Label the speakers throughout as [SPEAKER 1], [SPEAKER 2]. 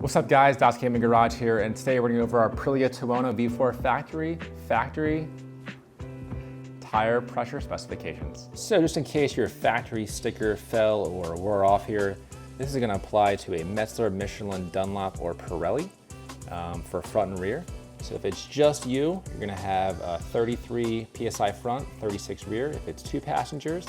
[SPEAKER 1] What's up guys, Das Gaming Garage here, and today we're going over our Aprilia V4 factory tire pressure specifications. So just in case your factory sticker fell or wore off here, this is going to apply to a Metzler, Michelin, Dunlop, or Pirelli for front and rear. So if it's just you, you're going to have 33 PSI front, 36 rear. If it's 2 passengers,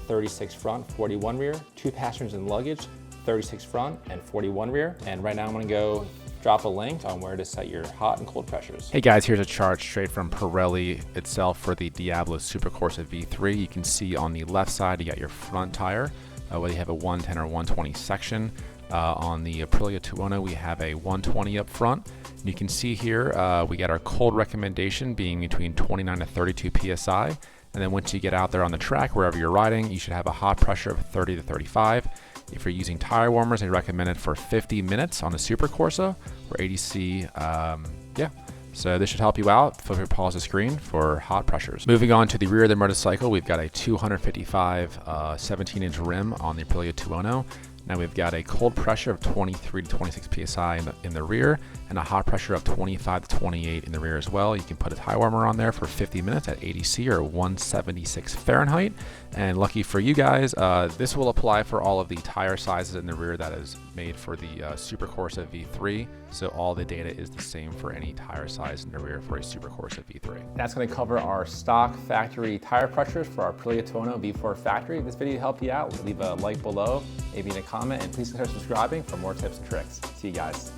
[SPEAKER 1] 36 front, 41 rear. 2 passengers and luggage, 36 front and 41 rear. And right now I'm gonna go drop a link on where to set your hot and cold pressures. Hey guys, here's a chart straight from Pirelli itself for the Diablo Supercorsa V3. You can see on the left side, you got your front tire, whether you have a 110 or 120 section. On the Aprilia 210, we have a 120 up front. You can see here, we got our cold recommendation being between 29 to 32 PSI. And then once you get out there on the track, wherever you're riding, you should have a hot pressure of 30 to 35. If you're using tire warmers, they recommend it for 50 minutes on the Supercorsa or ADC. Yeah, so this should help you out. Feel free to pause the screen for hot pressures. Moving on to the rear of the motorcycle, we've got a 255 17-inch rim on the Aprilia 210. Now we've got a cold pressure of 23 to 26 PSI in the rear and a hot pressure of 25 to 28 in the rear as well. You can put a tire warmer on there for 50 minutes at ADC or 176 Fahrenheit. And lucky for you guys, this will apply for all of the tire sizes in the rear that is made for the Supercorsa V3. So all the data is the same for any tire size in the rear for a Supercorsa V3. That's going to cover our stock factory tire pressures for our Aprilia V4 factory. If this video helped you out, leave a like below, maybe in a comment, and please consider subscribing for more tips and tricks. See you guys.